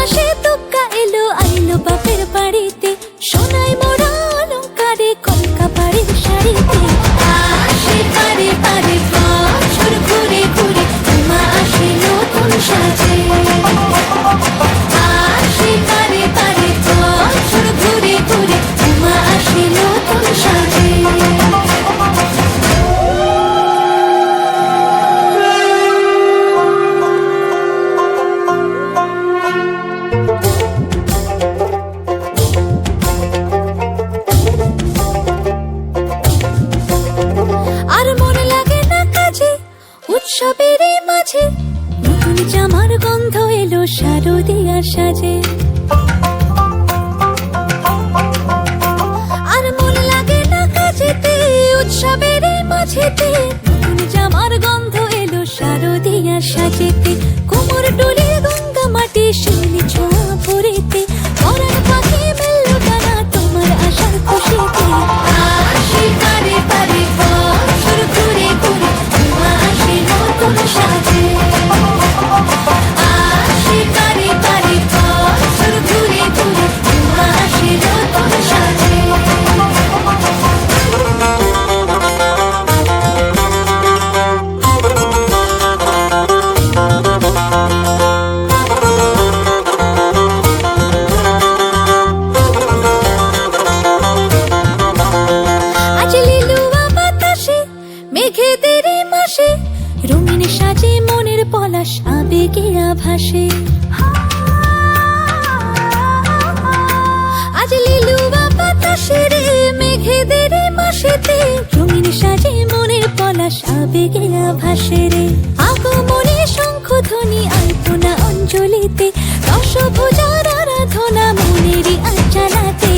মাসে তুক্কা এলো আইলো বাপের বাড়িতে, সোনায় মোড়া অলংকারে কলকা বাড়ির শাড়িতে। আসে পারে পারে বছর ঘুরে ঘুরে, মা আসে নতুন সাজে। আসে পারে পারে বছর ঘুরে ঘুরে, মা আসে নতুন সাজে। আর মন লাগে না কাজে উৎসবের এই মাঝে, নতুন জামার গন্ধ এলো শারদিয়ার সাজে। আর মন লাগে না কাজেতে উৎসবের এই মাঝেতে, নতুন জামার গন্ধ এলো শারদিয়ার সাজেতে। কোমর ডোলে গঙ্গা মাটি শিউলি ছোঁয়া ভরেতে, পরাণ পাখি মেললো ডানা তোমার আশার খুশিতে। আসে পারে পারে বছর ঘুরে ঘুরে, মা আসে নতুন সাজে। আসে পারে পারে বছর ঘুরে ঘুরে, মা আসে নতুন সাজে। আজ লিলুয়া বাতাসে মেঘেদের মাসে, রঙিন সাজে মনের পলাশ আবেগে আভাসে। আজ লিলুয়া বাতাসে রে মেঘেদের মাসেতে, রঙিন সাজে মনের পলাশ আবেগে আভাসে রে। আগমনে শঙ্খধ্বনি আলপনা অঞ্জলিতে, দশভুজার আরাধনা মনেরই আঞ্চলাতে।